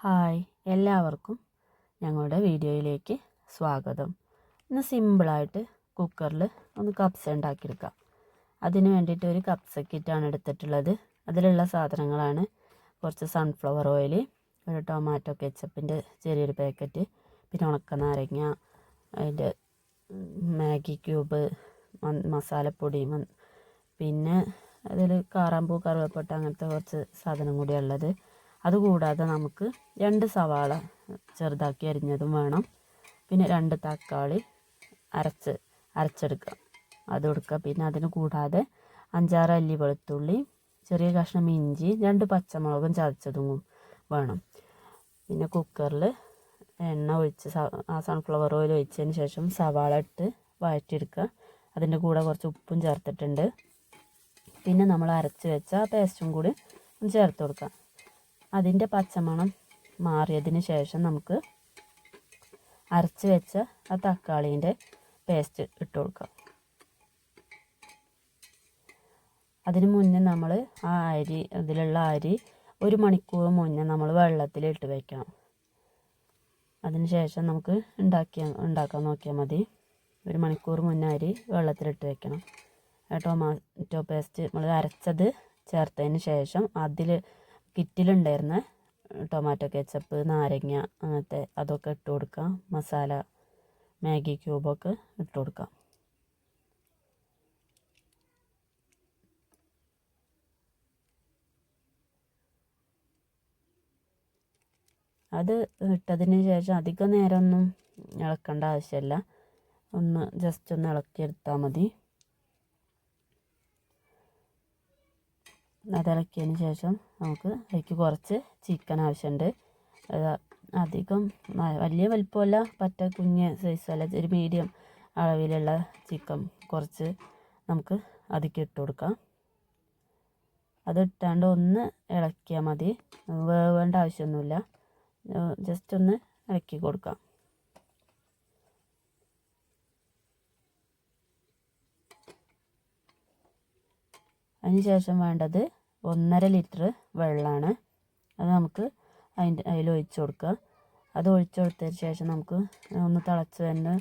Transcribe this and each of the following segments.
Hi, എല്ലാവർക്കും ഞങ്ങളുടെ വീഡിയോയിലേക്ക് സ്വാഗതം. ഇന്ന് സിമ്പിളായിട്ട് കുക്കറിൽ ഒന്ന് കപ്സ ഉണ്ടാക്കിയെടുക്കാം. അതിന് വേണ്ടിയിട്ട് ഒരു കപ്സ കിറ്റാണ് എടുത്തിട്ടുള്ളത്. അതിലുള്ള സാധനങ്ങളാണ് കുറച്ച് സൺഫ്ലവർ ഓയിൽ, ഒരു ടൊമാറ്റോ കെച്ചപ്പിൻ്റെ ചെറിയൊരു പാക്കറ്റ്, പിന്നെ ഉണക്ക നാരങ്ങ, അതിൻ്റെ മാഗി ക്യൂബ്, മസാലപ്പൊടി, പിന്നെ അതിൽ കാറാമ്പൂ, കറുവപ്പട്ട അങ്ങനത്തെ കുറച്ച് സാധനം കൂടിയുള്ളത്. അതുകൂടാതെ നമുക്ക് 2 സവാള ചെറുതാക്കി അരിഞ്ഞതും വേണം. പിന്നെ 2 തക്കാളി അരച്ചെടുക്കുക, അത് കൊടുക്കുക. പിന്നെ അതിന് കൂടാതെ 5-6 അല്ലി വെളുത്തുള്ളി, ചെറിയ കഷ്ണം ഇഞ്ചി, 2 പച്ചമുളകും ചതച്ചതും വേണം. പിന്നെ കുക്കറിൽ എണ്ണ ഒഴിച്ച് സൺഫ്ലവർ ഓയിൽ ഒഴിച്ചതിന് ശേഷം സവാള ഇട്ട് വഴറ്റിയെടുക്കുക. അതിൻ്റെ കൂടെ കുറച്ച് ഉപ്പും ചേർത്തിട്ടുണ്ട്. പിന്നെ നമ്മൾ അരച്ച് വെച്ച പേസ്റ്റും കൂടി ചേർത്ത് കൊടുക്കുക. അതിൻ്റെ പച്ചമണം മാറിയതിന് ശേഷം നമുക്ക് അരച്ച് വെച്ച ആ തക്കാളീൻ്റെ പേസ്റ്റ് ഇട്ട് കൊടുക്കാം. അതിന് മുന്നേ നമ്മൾ ആ അതിലുള്ള അരി 1 മണിക്കൂർ മുന്നേ നമ്മൾ വെള്ളത്തിലിട്ട് വയ്ക്കണം. അതിന് ശേഷം നമുക്ക് ഉണ്ടാക്കാൻ നോക്കിയാൽ മതി. 1 മണിക്കൂർ മുന്നേ അരി വെള്ളത്തിലിട്ട് വയ്ക്കണം. ടൊമാറ്റോ പേസ്റ്റ് നമ്മൾ അരച്ചത് ചേർത്തതിന് ശേഷം അതിൽ കിറ്റിലുണ്ടായിരുന്ന ടൊമാറ്റോ കെച്ചപ്പ്, നാരങ്ങ അങ്ങനത്തെ അതൊക്കെ ഇട്ട് കൊടുക്കാം. മസാല, മാഗി ക്യൂബൊക്കെ ഇട്ട് കൊടുക്കാം. അത് ഇട്ടതിന് ശേഷം അധികം നേരമൊന്നും ഇളക്കേണ്ട ആവശ്യമില്ല. ജസ്റ്റ് ഒന്ന് ഇളക്കിയെടുത്താൽ മതി. അതിളക്കിയതിന് ശേഷം നമുക്ക് അതിലേക്ക് കുറച്ച് ചിക്കൻ ആവശ്യമുണ്ട്. അധികം വലിയ വലിപ്പമല്ല, പറ്റ കുഞ്ഞ് സൈസല്ല, ഒരു മീഡിയം അളവിലുള്ള ചിക്കൻ കുറച്ച് നമുക്ക് അതിലേക്ക് ഇട്ട് കൊടുക്കാം. അതിട്ടാണ്ട് ഒന്ന് ഇളക്കിയാൽ മതി, വേവേണ്ട ആവശ്യമൊന്നുമില്ല. ജസ്റ്റ് ഒന്ന് ഇളക്കി കൊടുക്കാം. അതിന് ശേഷം വേണ്ടത് 1.5 ലിറ്റർ വെള്ളമാണ്. അത് നമുക്ക് അതിൽ ഒഴിച്ച് കൊടുക്കുക. അത് ഒഴിച്ച് കൊടുത്തതിന് ശേഷം നമുക്ക് ഒന്ന് തിളച്ച് തന്നെ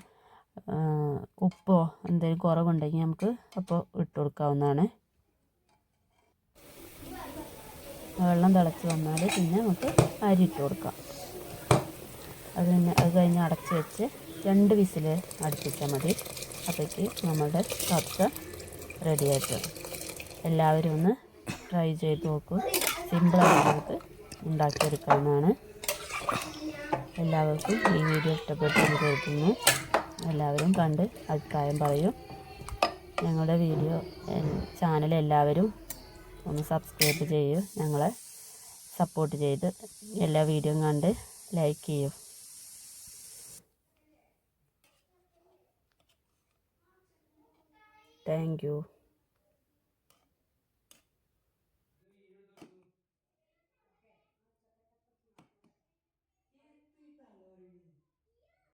ഉപ്പോ എന്തെങ്കിലും കുറവുണ്ടെങ്കിൽ നമുക്ക് അപ്പോൾ ഇട്ട് കൊടുക്കാവുന്നതാണ്. വെള്ളം തിളച്ച് വന്നാൽ പിന്നെ നമുക്ക് അരി ഇട്ട് കൊടുക്കാം. അത് കഴിഞ്ഞ് അടച്ച് വെച്ച് 2 വിസിൽ അടുപ്പിച്ചാൽ മതി. അപ്പോഴേക്ക് നമ്മുടെ കപ്സ റെഡിയായിട്ട്. എല്ലാവരും ഒന്ന് ട്രൈ ചെയ്ത് നോക്കൂ. സിമ്പിളായിട്ട് നമുക്ക് ഉണ്ടാക്കിയെടുക്കാവുന്നതാണ്. എല്ലാവർക്കും ഈ വീഡിയോ ഇഷ്ടപ്പെട്ടെന്ന് കരുതുന്നു. എല്ലാവരും കണ്ട് അഭിപ്രായം പറയൂ. ഞങ്ങളുടെ ചാനൽ എല്ലാവരും ഒന്ന് സബ്സ്ക്രൈബ് ചെയ്യൂ. ഞങ്ങളെ സപ്പോർട്ട് ചെയ്ത് എല്ലാ വീഡിയോയും കണ്ട് ലൈക്ക് ചെയ്യൂ. Thank you.